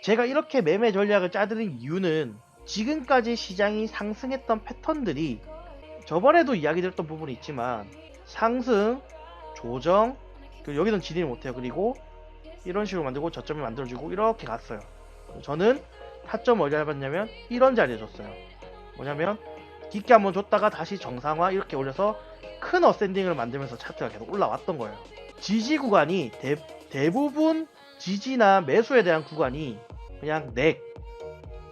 제가 이렇게 매매 전략을 짜드린 이유는 지금까지 시장이 상승했던 패턴들이 저번에도 이야기 드렸던 부분이 있지만 상승, 조정, 그리고 여기는 진입을 못해요. 그리고 이런 식으로 만들고 저점을 만들어주고 이렇게 갔어요. 저는 타점 어디 잡았냐면 이런 자리에 줬어요. 뭐냐면 깊게 한번 줬다가 다시 정상화 이렇게 올려서 큰 어센딩을 만들면서 차트가 계속 올라왔던 거예요. 지지 구간이 대부분 지지나 매수에 대한 구간이 그냥 넥,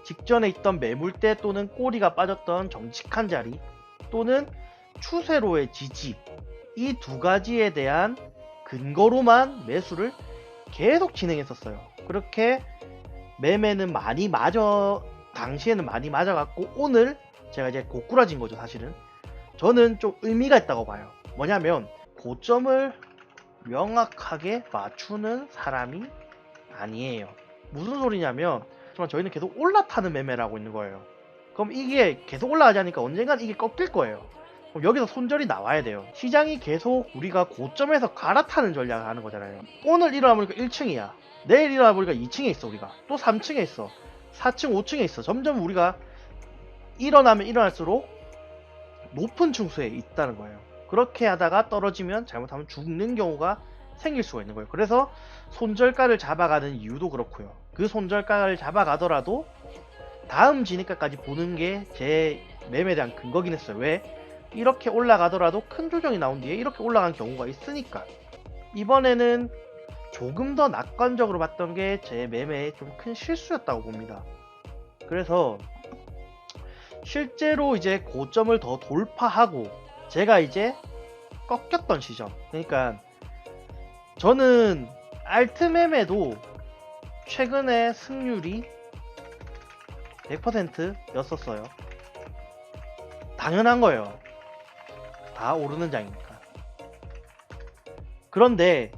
직전에 있던 매물대 또는 꼬리가 빠졌던 정직한 자리 또는 추세로의 지지, 이 두 가지에 대한 근거로만 매수를 계속 진행했었어요. 그렇게 매매는 많이 당시에는 많이 맞아갖고 오늘 제가 이제 고꾸라진 거죠. 사실은 저는 좀 의미가 있다고 봐요. 뭐냐면 고점을 명확하게 맞추는 사람이 아니에요. 무슨 소리냐면 저희는 계속 올라타는 매매를 하고 있는 거예요. 그럼 이게 계속 올라가자니까 언젠간 이게 꺾일 거예요. 그럼 여기서 손절이 나와야 돼요. 시장이 계속 우리가 고점에서 갈아타는 전략을 하는 거잖아요. 오늘 일어나 보니까 1층이야. 내일 일어나 보니까 2층에 있어. 우리가 또 3층에 있어. 4층, 5층에 있어. 점점 우리가 일어나면 일어날수록 높은 층수에 있다는 거예요. 그렇게 하다가 떨어지면 잘못하면 죽는 경우가 생길 수가 있는 거예요. 그래서 손절가를 잡아가는 이유도 그렇고요. 그 손절가를 잡아가더라도 다음 진입가까지 보는 게 제 매매에 대한 근거긴 했어요. 왜? 이렇게 올라가더라도 큰 조정이 나온 뒤에 이렇게 올라간 경우가 있으니까. 이번에는 조금 더 낙관적으로 봤던 게 제 매매의 좀 큰 실수였다고 봅니다. 그래서 실제로 이제 고점을 더 돌파하고 제가 이제 꺾였던 시점, 그러니까 저는 알트 매매도 최근에 승률이 100% 였었어요. 당연한 거예요. 다 오르는 장이니까. 그런데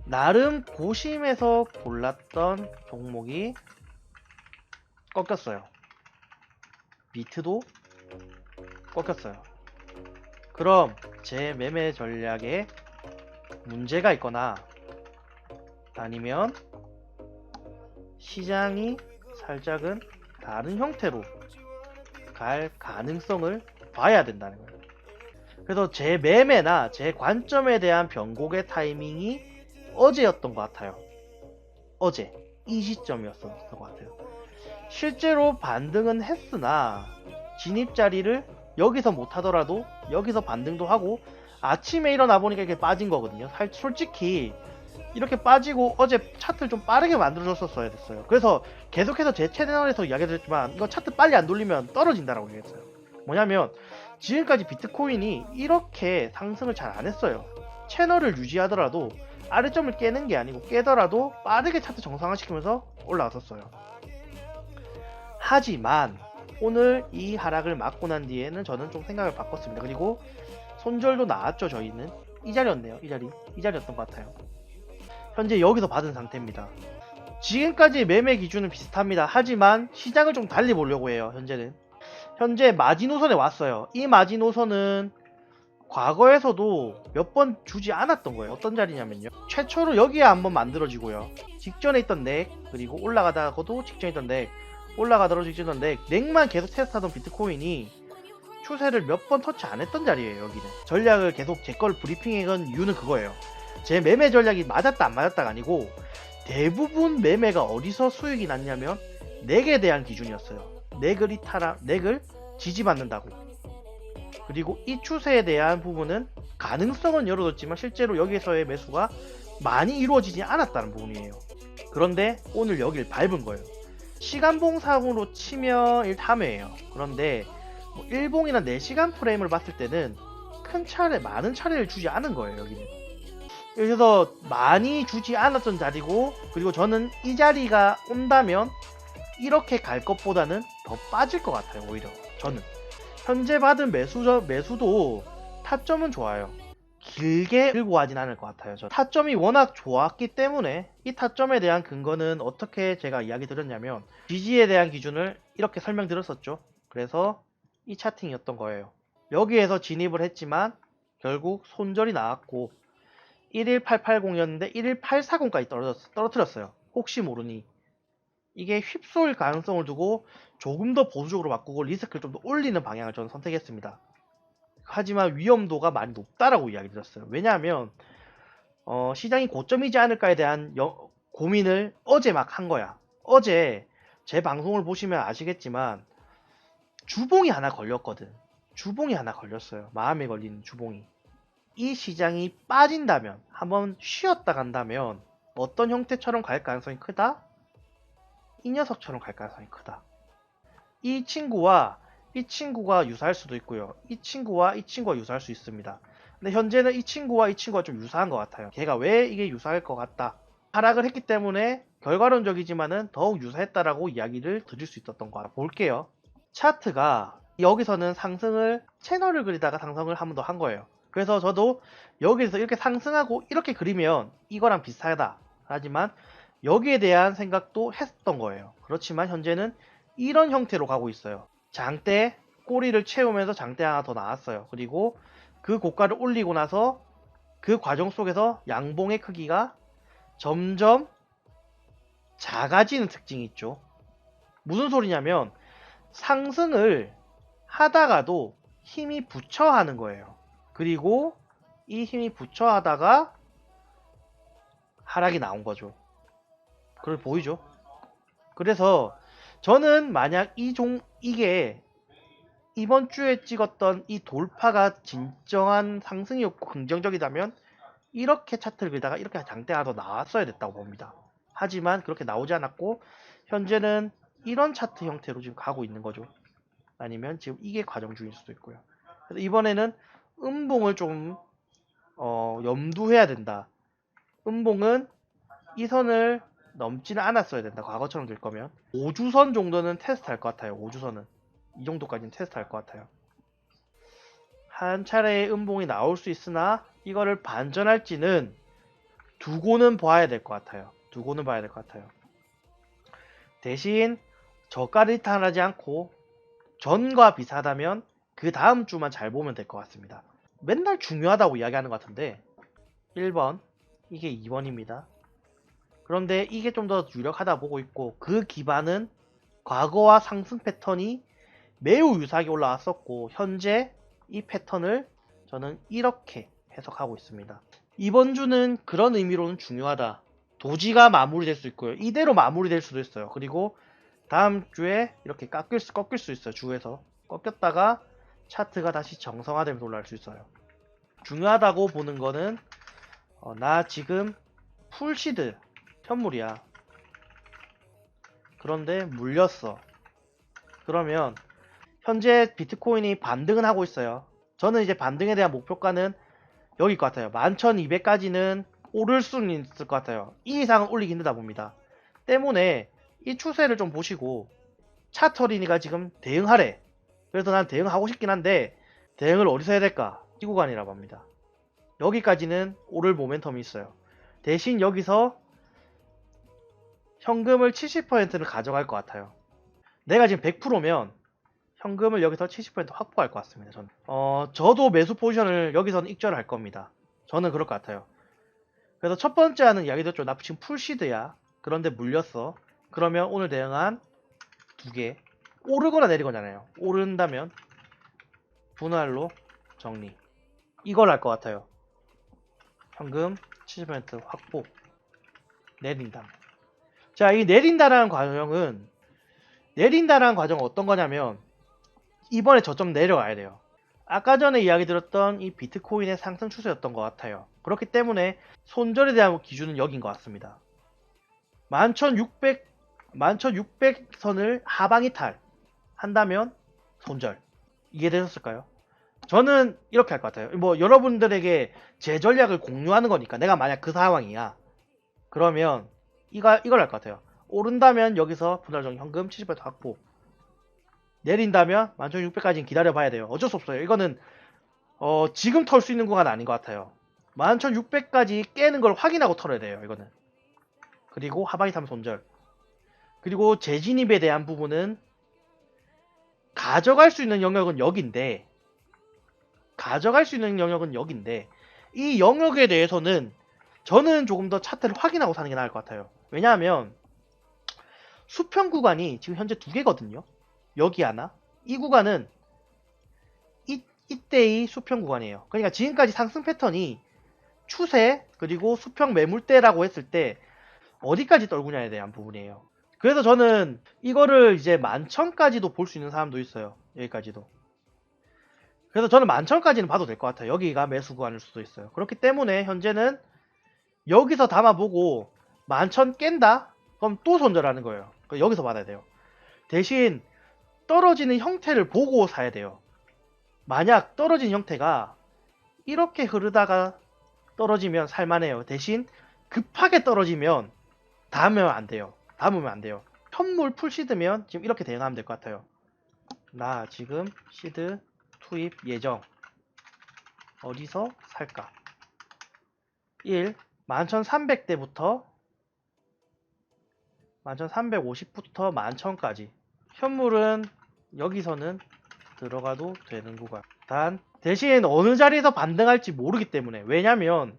나름 고심해서 골랐던 종목이 꺾였어요. 비트도 꺾였어요. 그럼 제 매매 전략에 문제가 있거나 아니면 시장이 살짝은 다른 형태로 갈 가능성을 봐야 된다는 거예요. 그래서 제 매매나 제 관점에 대한 변곡의 타이밍이 어제였던 것 같아요. 어제 이 시점이었던 것 같아요. 실제로 반등은 했으나 진입 자리를 여기서 못하더라도 여기서 반등도 하고 아침에 일어나 보니까 이렇게 빠진 거거든요. 솔직히 이렇게 빠지고 어제 차트를 좀 빠르게 만들어줬었어야 됐어요. 그래서 계속해서 제 채널에서 이야기드렸지만 이거 차트 빨리 안 돌리면 떨어진다라고 얘기했어요. 뭐냐면 지금까지 비트코인이 이렇게 상승을 잘 안 했어요. 채널을 유지하더라도 아래점을 깨는 게 아니고 깨더라도 빠르게 차트 정상화시키면서 올라왔었어요. 하지만 오늘 이 하락을 맞고 난 뒤에는 저는 좀 생각을 바꿨습니다. 그리고 손절도 나왔죠. 저희는 이 자리였네요. 이 자리였던 것 같아요. 현재 여기서 받은 상태입니다. 지금까지 매매 기준은 비슷합니다. 하지만 시장을 좀 달리 보려고 해요. 현재 마지노선에 왔어요. 이 마지노선은 과거에서도 몇 번 주지 않았던 거예요. 어떤 자리냐면요, 최초로 여기에 한번 만들어지고요, 직전에 있던 넥, 그리고 올라가다가도 직전에 있던 넥, 올라가더라도 직전에 있던 넥만 계속 테스트하던 비트코인이 추세를 몇 번 터치 안 했던 자리예요. 여기는 전략을 계속 제 걸 브리핑해간 이유는 그거예요. 제 매매 전략이 맞았다 안 맞았다가 아니고 대부분 매매가 어디서 수익이 났냐면 넥에 대한 기준이었어요. 넥을 지지받는다고. 그리고 이 추세에 대한 부분은 가능성은 열어뒀지만 실제로 여기에서의 매수가 많이 이루어지지 않았다는 부분이에요. 그런데 오늘 여길 밟은 거예요. 시간봉상으로 치면 1타매예요. 그런데 뭐 1봉이나 4시간 프레임을 봤을 때는 많은 차례를 주지 않은 거예요. 여기는. 그래서 많이 주지 않았던 자리고, 그리고 저는 이 자리가 온다면 이렇게 갈 것보다는 더 빠질 것 같아요. 오히려 저는 현재 받은 매수도 타점은 좋아요. 길게 들고 가진 않을 것 같아요. 타점이 워낙 좋았기 때문에. 이 타점에 대한 근거는 어떻게 제가 이야기 드렸냐면 지지에 대한 기준을 이렇게 설명드렸었죠. 그래서 이 차팅이었던 거예요. 여기에서 진입을 했지만 결국 손절이 나왔고 11880이었는데 11840까지 떨어뜨렸어요. 혹시 모르니 이게 휩쓸 가능성을 두고 조금 더 보수적으로 바꾸고 리스크를 좀 더 올리는 방향을 저는 선택했습니다. 하지만 위험도가 많이 높다라고 이야기 드렸어요. 왜냐하면 시장이 고점이지 않을까에 대한 고민을 어제 막 한 거야. 어제 제 방송을 보시면 아시겠지만 주봉이 하나 걸렸거든. 주봉이 하나 걸렸어요. 마음에 걸리는 주봉이. 이 시장이 빠진다면, 한번 쉬었다 간다면 어떤 형태처럼 갈 가능성이 크다? 이 녀석처럼 갈 가능성이 크다. 이 친구가 유사할 수도 있고요. 이 친구가 유사할 수 있습니다. 근데 현재는 이 친구가 좀 유사한 것 같아요. 걔가 왜 이게 유사할 것 같다. 하락을 했기 때문에 결과론적이지만은 더욱 유사했다라고 이야기를 드릴 수 있었던 거 볼게요. 차트가 여기서는 상승을 채널을 그리다가 상승을 한 번 더 한 거예요. 그래서 저도 여기서 이렇게 상승하고 이렇게 그리면 이거랑 비슷하다. 하지만 여기에 대한 생각도 했던 거예요. 그렇지만 현재는 이런 형태로 가고 있어요. 장대 꼬리를 채우면서 장대 하나 더 나왔어요. 그리고 그 고가를 올리고 나서 그 과정 속에서 양봉의 크기가 점점 작아지는 특징이 있죠. 무슨 소리냐면 상승을 하다가도 힘이 붙여 하는 거예요. 그리고 이 힘이 붙여 하다가 하락이 나온 거죠. 그걸 보이죠? 그래서 저는 만약 이게 이번 주에 찍었던 이 돌파가 진정한 상승이었고 긍정적이다면 이렇게 차트를 그리다가 이렇게 장대 하나 더 나왔어야 됐다고 봅니다. 하지만 그렇게 나오지 않았고 현재는 이런 차트 형태로 지금 가고 있는 거죠. 아니면 지금 이게 과정 중일 수도 있고요. 그래서 이번에는 음봉을 좀 염두해야 된다. 음봉은 이 선을 넘지는 않았어야 된다. 과거처럼 될 거면 5주선 정도는 테스트 할 것 같아요. 5주선은 이 정도까지는 테스트 할 것 같아요. 한 차례의 음봉이 나올 수 있으나 이거를 반전할지는 두고는 봐야 될 것 같아요. 두고는 봐야 될 것 같아요. 대신 저가를 이탈하지 않고 전과 비슷하다면 그 다음 주만 잘 보면 될 것 같습니다. 맨날 중요하다고 이야기하는 것 같은데 1번 이게 2번입니다. 그런데 이게 좀 더 유력하다 보고 있고 그 기반은 과거와 상승 패턴이 매우 유사하게 올라왔었고 현재 이 패턴을 저는 이렇게 해석하고 있습니다. 이번 주는 그런 의미로는 중요하다. 도지가 마무리될 수 있고요. 이대로 마무리될 수도 있어요. 그리고 다음 주에 이렇게 꺾일 수 있어요. 주에서 꺾였다가 차트가 다시 정상화되면서 올라갈 수 있어요. 중요하다고 보는 거는 나 지금 풀시드 현물이야. 그런데 물렸어. 그러면 현재 비트코인이 반등은 하고 있어요. 저는 이제 반등에 대한 목표가는 여기일 것 같아요. 11,200까지는 오를 수는 있을 것 같아요. 이 이상은 올리기 힘들다 봅니다. 때문에 이 추세를 좀 보시고 차트어린이가 지금 대응하래. 그래서 난 대응하고 싶긴 한데 대응을 어디서 해야 될까? 이 구간이라고 합니다. 여기까지는 오를 모멘텀이 있어요. 대신 여기서 현금을 70%를 가져갈 것 같아요. 내가 지금 100%면 현금을 여기서 70% 확보할 것 같습니다. 저는. 저도 매수 포지션을 여기서는 익절할 겁니다. 저는 그럴 것 같아요. 그래서 첫 번째 하는 이야기 듣죠. 나 지금 풀시드야. 그런데 물렸어. 그러면 오늘 대응한 두 개. 오르거나 내리거나잖아요. 오른다면 분할로 정리. 이걸 할 것 같아요. 현금 70% 확보. 내린다. 자, 이 내린다라는 과정은 어떤 거냐면 이번에 저점 내려가야 돼요. 아까 전에 이야기 들었던 이 비트코인의 상승 추세였던 것 같아요. 그렇기 때문에 손절에 대한 기준은 여긴 것 같습니다. 11,600선을 하방 이탈 한다면 손절. 이해되셨을까요? 저는 이렇게 할 것 같아요. 뭐 여러분들에게 제 전략을 공유하는 거니까 내가 만약 그 상황이야. 그러면 이걸 할 것 같아요. 오른다면 여기서 분할정 현금 70% 확보. 내린다면 11,600까지는 기다려봐야 돼요. 어쩔 수 없어요. 이거는 지금 털 수 있는 구간 아닌 것 같아요. 11,600까지 깨는 걸 확인하고 털어야 돼요. 이거는. 그리고 하방이 타면 손절. 그리고 재진입에 대한 부분은 가져갈 수 있는 영역은 여긴데 이 영역에 대해서는 저는 조금 더 차트를 확인하고 사는 게 나을 것 같아요. 왜냐하면 수평 구간이 지금 현재 두 개거든요. 여기 하나, 이 구간은 이때의 수평 구간이에요. 그러니까 지금까지 상승 패턴이 추세 그리고 수평 매물대라고 했을 때 어디까지 떨구냐에 대한 부분이에요. 그래서 저는 이거를 이제 11,000까지도 볼 수 있는 사람도 있어요. 여기까지도. 그래서 저는 11,000까지는 봐도 될 것 같아요. 여기가 매수 구간일 수도 있어요. 그렇기 때문에 현재는 여기서 담아보고 11,000 깬다? 그럼 또 손절하는 거예요. 여기서 받아야 돼요. 대신 떨어지는 형태를 보고 사야 돼요. 만약 떨어진 형태가 이렇게 흐르다가 떨어지면 살만해요. 대신 급하게 떨어지면 담으면 안 돼요. 담으면 안 돼요. 현물 풀시드면 지금 이렇게 대응하면 될 것 같아요. 나 지금 시드 투입 예정. 어디서 살까? 1. 11,300대부터 11,350부터 11,000까지. 현물은 여기서는 들어가도 되는 구간. 단 대신 어느 자리에서 반등할지 모르기 때문에. 왜냐면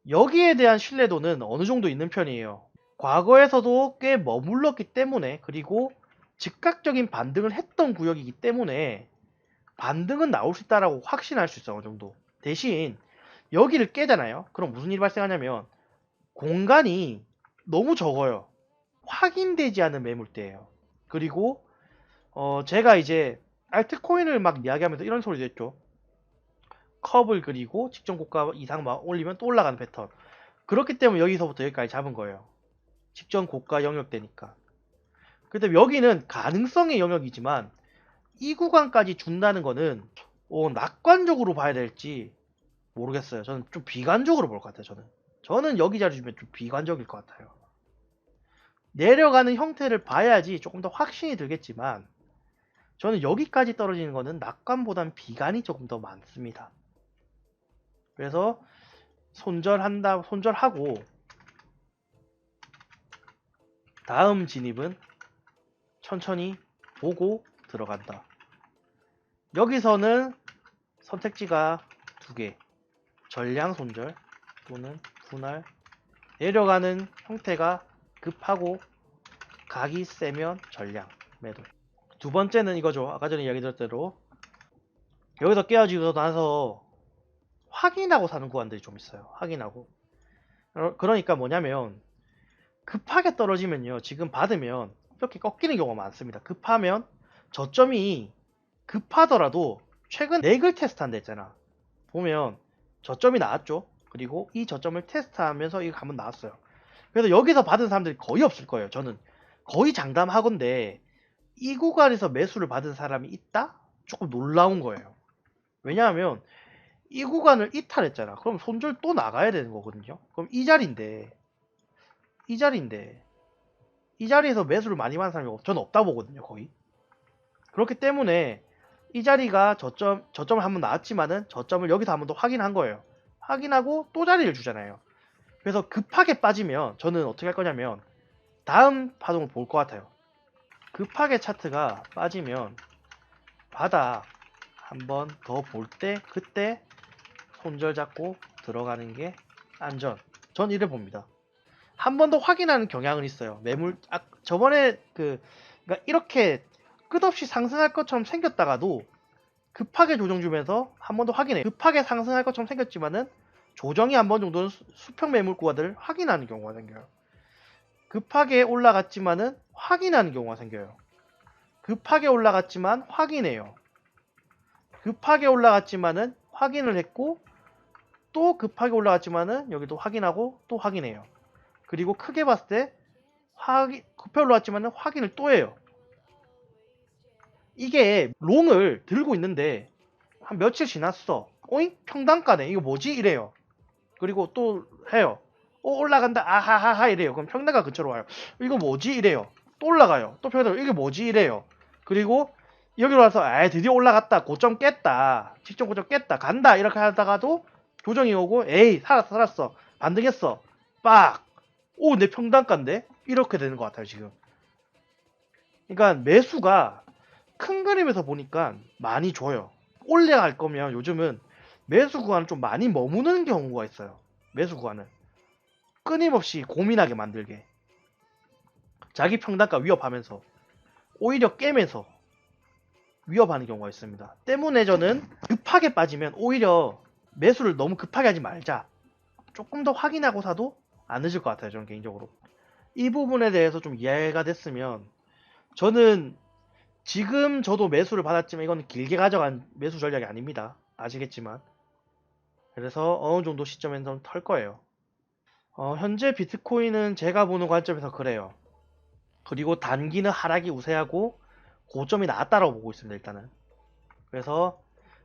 여기에 대한 신뢰도는 어느 정도 있는 편이에요. 과거에서도 꽤 머물렀기 때문에, 그리고 즉각적인 반등을 했던 구역이기 때문에 반등은 나올 수 있다라고 확신할 수 있어. 어느 정도. 대신 여기를 깨잖아요. 그럼 무슨 일이 발생하냐면 공간이 너무 적어요. 확인되지 않은 매물대예요. 그리고 제가 이제 알트코인을 막 이야기하면서 이런 소리도 했죠. 컵을 그리고 직전 고가 이상 막 올리면 또 올라가는 패턴. 그렇기 때문에 여기서부터 여기까지 잡은 거예요. 직전 고가 영역대니까. 근데 여기는 가능성의 영역이지만 이 구간까지 준다는 거는 낙관적으로 봐야 될지 모르겠어요. 저는 좀 비관적으로 볼 것 같아요. 저는 여기 자리 주면 좀 비관적일 것 같아요. 내려가는 형태를 봐야지 조금 더 확신이 들겠지만 저는 여기까지 떨어지는 거는 낙관보단 비관이 조금 더 많습니다. 그래서 손절하고 다음 진입은 천천히 보고 들어간다. 여기서는 선택지가 두 개. 전량 손절 또는 분할. 내려가는 형태가 급하고 각이 세면 전량 매도. 두 번째는 이거죠. 아까 전에 이야기 드렸던 대로 여기서 깨어지고 나서 확인하고 사는 구간들이 좀 있어요. 확인하고. 그러니까 뭐냐면 급하게 떨어지면요. 지금 받으면 이렇게 꺾이는 경우가 많습니다. 급하면 저점이 급하더라도 최근 레글 테스트한 데 있잖아. 보면 저점이 나왔죠. 그리고 이 저점을 테스트하면서 이거 한번 나왔어요. 그래서 여기서 받은 사람들이 거의 없을 거예요. 저는 거의 장담하건데 이 구간에서 매수를 받은 사람이 있다? 조금 놀라운 거예요. 왜냐하면 이 구간을 이탈했잖아. 그럼 손절 또 나가야 되는 거거든요. 그럼 이 자리인데 이 자리에서 매수를 많이 받은 사람이 저는 없다 보거든요. 거의. 그렇기 때문에 이 자리가 저점을 한번 나왔지만은 저점을 여기서 한번 더 확인한 거예요. 확인하고 또 자리를 주잖아요. 그래서 급하게 빠지면 저는 어떻게 할 거냐면 다음 파동을 볼 것 같아요. 급하게 차트가 빠지면 바닥 한번 더 볼 때 그때 손절 잡고 들어가는 게 안전. 전 이래 봅니다. 한 번 더 확인하는 경향은 있어요. 저번에 그러니까 이렇게 끝없이 상승할 것처럼 생겼다가도 급하게 조정 주면서 한 번 더 확인해요. 급하게 상승할 것처럼 생겼지만은 조정이 한 번 정도는 수평 매물 구간들을 확인하는 경우가 생겨요. 급하게 올라갔지만은 확인하는 경우가 생겨요. 급하게 올라갔지만 확인해요. 급하게 올라갔지만은 확인을 했고 또 급하게 올라갔지만은 여기도 확인하고 또 확인해요. 그리고 크게 봤을 때 급하게 올라갔지만은 확인을 또 해요. 이게 롱을 들고 있는데 한 며칠 지났어. 어잉? 평단가네. 이거 뭐지? 이래요. 그리고 또 해요. 올라간다. 아하하하 이래요. 그럼 평단가 근처로 와요. 이거 뭐지? 이래요. 또 올라가요. 또 평단가 이게 뭐지? 이래요. 그리고 여기로 와서 드디어 올라갔다. 고점 깼다. 직전 고점 깼다. 간다. 이렇게 하다가도 조정이 오고 에이 살았어. 반등했어. 빡. 내 평단가인데? 이렇게 되는 것 같아요. 지금. 그러니까 매수가 큰 그림에서 보니까 많이 줘요. 올라갈 거면 요즘은 매수 구간을 좀 많이 머무는 경우가 있어요. 매수 구간을 끊임없이 고민하게 만들게. 자기 평단가 위협하면서 오히려 깨면서 위협하는 경우가 있습니다. 때문에 저는 급하게 빠지면 오히려 매수를 너무 급하게 하지 말자. 조금 더 확인하고 사도 안 늦을 것 같아요. 저는 개인적으로. 이 부분에 대해서 좀 이해가 됐으면 저는 지금 저도 매수를 받았지만 이건 길게 가져간 매수 전략이 아닙니다. 아시겠지만. 그래서 어느 정도 시점에서 털 거예요. 현재 비트코인은 제가 보는 관점에서 그래요. 그리고 단기는 하락이 우세하고 고점이 나왔다라고 보고 있습니다. 일단은. 그래서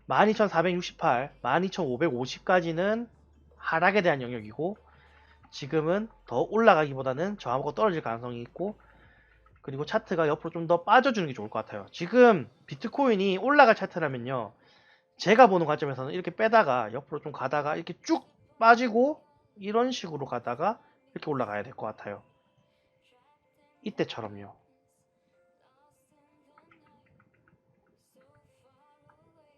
12,468, 12,550까지는 하락에 대한 영역이고 지금은 더 올라가기보다는 저하고 떨어질 가능성이 있고 그리고 차트가 옆으로 좀 더 빠져주는 게 좋을 것 같아요. 지금 비트코인이 올라갈 차트라면요. 제가 보는 관점에서는 이렇게 빼다가 옆으로 좀 가다가 이렇게 쭉 빠지고 이런 식으로 가다가 이렇게 올라가야 될 것 같아요. 이때처럼요.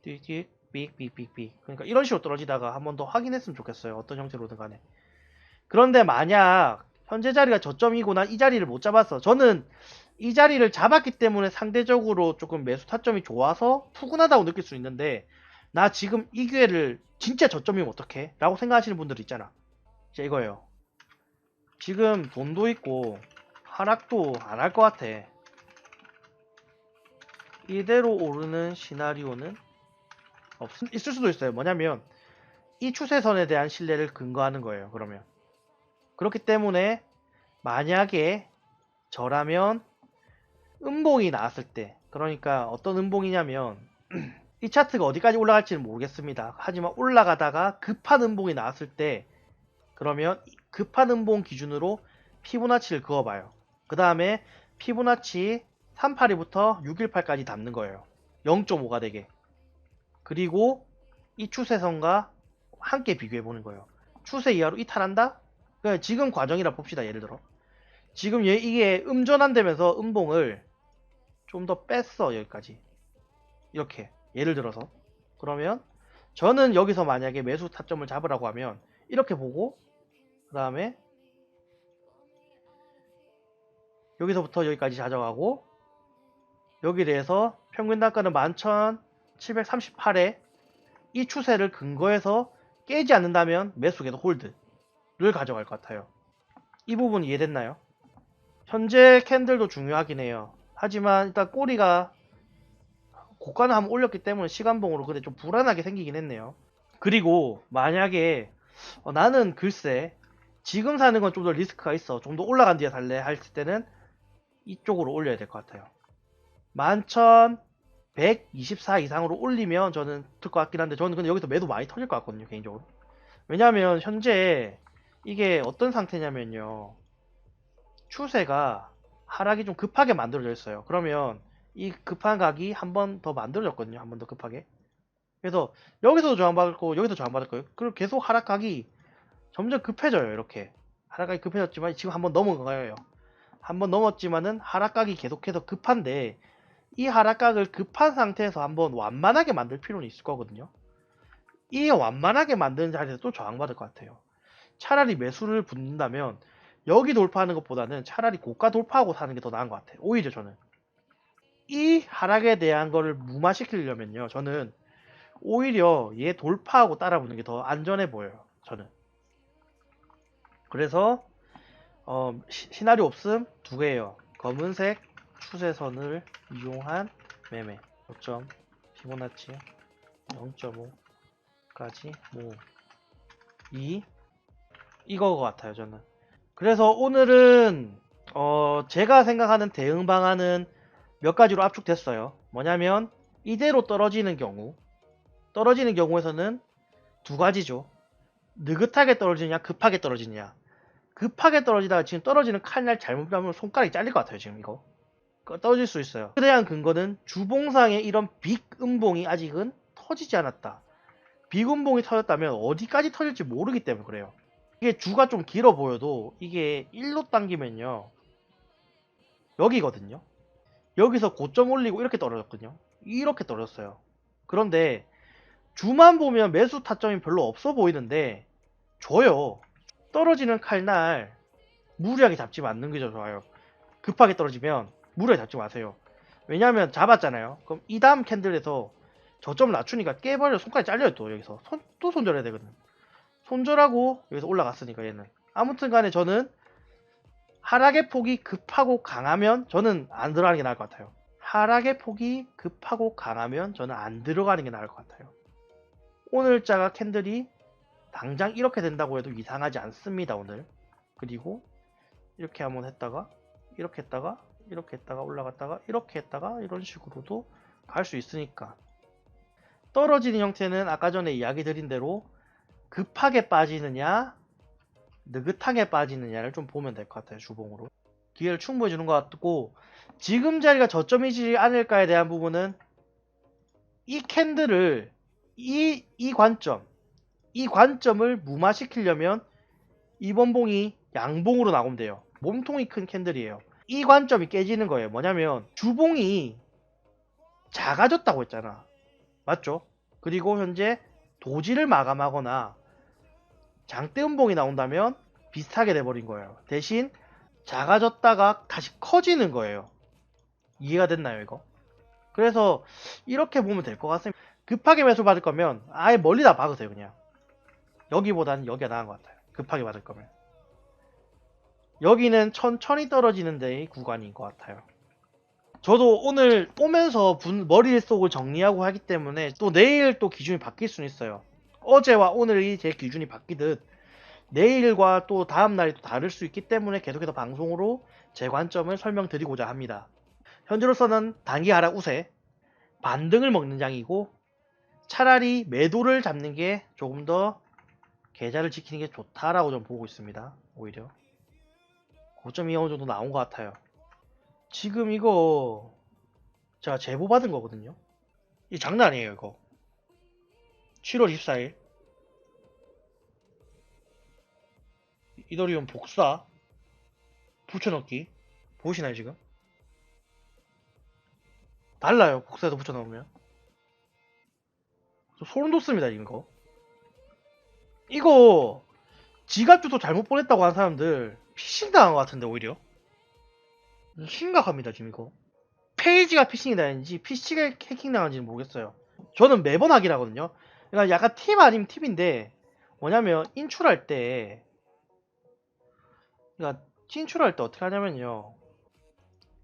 띡띡 삑삑삑삑 그러니까 이런 식으로 떨어지다가 한 번 더 확인했으면 좋겠어요. 어떤 형태로든 간에. 그런데 만약 현재 자리가 저점이고 난 이 자리를 못 잡았어. 저는 이 자리를 잡았기 때문에 상대적으로 조금 매수 타점이 좋아서 푸근하다고 느낄 수 있는데 나 지금 이 기회를 진짜 저점이면 어떡해? 라고 생각하시는 분들 있잖아. 진짜 이거예요. 지금 돈도 있고 하락도 안 할 것 같아. 이대로 오르는 시나리오는 있을 수도 있어요. 뭐냐면 이 추세선에 대한 신뢰를 근거하는 거예요. 그러면 그렇기 때문에 만약에 저라면 음봉이 나왔을 때 그러니까 어떤 음봉이냐면 이 차트가 어디까지 올라갈지는 모르겠습니다. 하지만 올라가다가 급한 음봉이 나왔을 때 그러면 급한 음봉 기준으로 피보나치를 그어봐요. 그 다음에 피보나치 382부터 618까지 담는 거예요. 0.5가 되게. 그리고 이 추세선과 함께 비교해보는 거예요. 추세 이하로 이탈한다? 그러니까 지금 과정이라 봅시다. 예를 들어. 지금 이게 음전환되면서 음봉을 좀 더 뺐어. 여기까지. 이렇게. 예를 들어서. 그러면 저는 여기서 만약에 매수 타점을 잡으라고 하면 이렇게 보고 그 다음에 여기서부터 여기까지 가져가고 여기에 대해서 평균 단가는 11,738에 이 추세를 근거해서 깨지 않는다면 매수 계속 홀드를 가져갈 것 같아요. 이 부분 이해됐나요? 현재 캔들도 중요하긴 해요. 하지만 일단 꼬리가 고가는 한번 올렸기 때문에 시간봉으로 근데 좀 불안하게 생기긴 했네요. 그리고 만약에 나는 글쎄 지금 사는 건 좀 더 리스크가 있어. 좀 더 올라간 뒤에 살래 했을 때는 이쪽으로 올려야 될 것 같아요. 11,124 이상으로 올리면 저는 들 것 같긴 한데 저는 근데 여기서 매도 많이 터질 것 같거든요. 개인적으로. 왜냐하면 현재 이게 어떤 상태냐면요. 추세가 하락이 좀 급하게 만들어져 있어요. 그러면 이 급한 각이 한 번 더 만들어졌거든요. 한 번 더 급하게. 그래서 여기서도 저항받을 거고 여기서 저항받을 거예요. 그리고 계속 하락각이 점점 급해져요. 이렇게 하락각이 급해졌지만 지금 한번 넘어가요. 한번 넘었지만은 하락각이 계속해서 급한데 이 하락각을 급한 상태에서 한번 완만하게 만들 필요는 있을 거거든요. 이 완만하게 만드는 자리에서 또 저항받을 것 같아요. 차라리 매수를 붙는다면 여기 돌파하는 것보다는 차라리 고가 돌파하고 사는 게 더 나은 것 같아요. 오히려 저는 이 하락에 대한 거를 무마시키려면요. 저는 오히려 얘 돌파하고 따라붙는 게 더 안전해 보여요. 저는. 그래서 시나리오 없음 두 개예요. 검은색 추세선을 이용한 매매. 고점 피보나치 0.5까지 모음. 이거 같아요. 저는. 그래서 오늘은 제가 생각하는 대응 방안은 몇 가지로 압축됐어요. 뭐냐면 이대로 떨어지는 경우에서는 두 가지죠. 느긋하게 떨어지느냐 급하게 떨어지느냐. 급하게 떨어지다가 지금 떨어지는 칼날 잘못 잡으면 손가락이 잘릴 것 같아요. 지금 이거 떨어질 수 있어요. 그에 대한 근거는 주봉상의 이런 빅 음봉이 아직은 터지지 않았다. 빅 음봉이 터졌다면 어디까지 터질지 모르기 때문에 그래요. 이게 주가 좀 길어 보여도 이게 1로 당기면요 여기거든요. 여기서 고점 올리고 이렇게 떨어졌거든요. 이렇게 떨어졌어요. 그런데 주만 보면 매수 타점이 별로 없어 보이는데 줘요. 떨어지는 칼날 무리하게 잡지 않는 게 좋아요. 급하게 떨어지면 무리하게 잡지 마세요. 왜냐하면 잡았잖아요. 그럼 이 다음 캔들에서 저점을 낮추니까 깨버려 손가락이 잘려요. 또 여기서 또 손절해야 되거든. 손절하고 여기서 올라갔으니까 얘는. 아무튼 간에 저는 하락의 폭이 급하고 강하면 저는 안 들어가는 게 나을 것 같아요. 하락의 폭이 급하고 강하면 저는 안 들어가는 게 나을 것 같아요. 오늘자가 캔들이 당장 이렇게 된다고 해도 이상하지 않습니다. 오늘. 그리고 이렇게 한번 했다가 이렇게 했다가 이렇게 했다가 올라갔다가 이렇게 했다가 이런 식으로도 갈 수 있으니까. 떨어지는 형태는 아까 전에 이야기 드린 대로 급하게 빠지느냐 느긋하게 빠지느냐를 좀 보면 될 것 같아요. 주봉으로 기회를 충분히 주는 것 같고, 지금 자리가 저점이지 않을까에 대한 부분은 이 캔들을 이 관점을 무마시키려면 이번 봉이 양봉으로 나오면 돼요. 몸통이 큰 캔들이에요. 이 관점이 깨지는 거예요. 뭐냐면 주봉이 작아졌다고 했잖아. 맞죠? 그리고 현재 도지를 마감하거나 장대 음봉이 나온다면 비슷하게 돼버린 거예요. 대신 작아졌다가 다시 커지는 거예요. 이해가 됐나요, 이거? 그래서 이렇게 보면 될 것 같습니다. 급하게 매수 받을 거면 아예 멀리다 박으세요. 그냥 여기보다는 여기가 나은 것 같아요. 급하게 받을 거면 여기는 천천히 떨어지는 데의 구간인 것 같아요. 저도 오늘 오면서 머릿속을 정리하고 하기 때문에 또 내일 또 기준이 바뀔 수는 있어요. 어제와 오늘이 제 기준이 바뀌듯 내일과 또 다음날이 또 다를 수 있기 때문에 계속해서 방송으로 제 관점을 설명드리고자 합니다. 현재로서는 단기 하락 우세, 반등을 먹는 장이고 차라리 매도를 잡는 게 조금 더 계좌를 지키는 게 좋다라고 좀 보고 있습니다. 오히려 고점이 어느 정도 나온 것 같아요. 지금 이거 제가 제보 받은 거거든요. 이 장난 아니에요 이거. 7월 24일 이더리움 복사 붙여넣기 보이시나요 지금? 달라요. 복사해서 붙여넣으면 소름 돋습니다 이거. 이거 지갑 주소 잘못 보냈다고 하는 사람들 피싱 당한 것 같은데 오히려 심각합니다 지금 이거. 페이지가 피싱이 당했는지 PC가 해킹 당한지는 모르겠어요. 저는 매번 하긴 하거든요. 그러니까 약간 팁 아닌 팁인데 뭐냐면 인출할 때 그러니까 진출할 때 어떻게 하냐면요.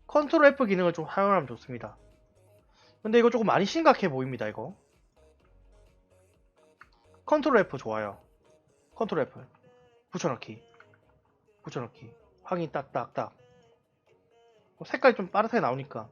컨트롤 F 기능을 좀 활용하면 좋습니다. 근데 이거 조금 많이 심각해 보입니다 이거. 컨트롤 F 좋아요. 컨트롤 F 붙여넣기 확인 딱딱딱 색깔이 좀 빠르게 나오니까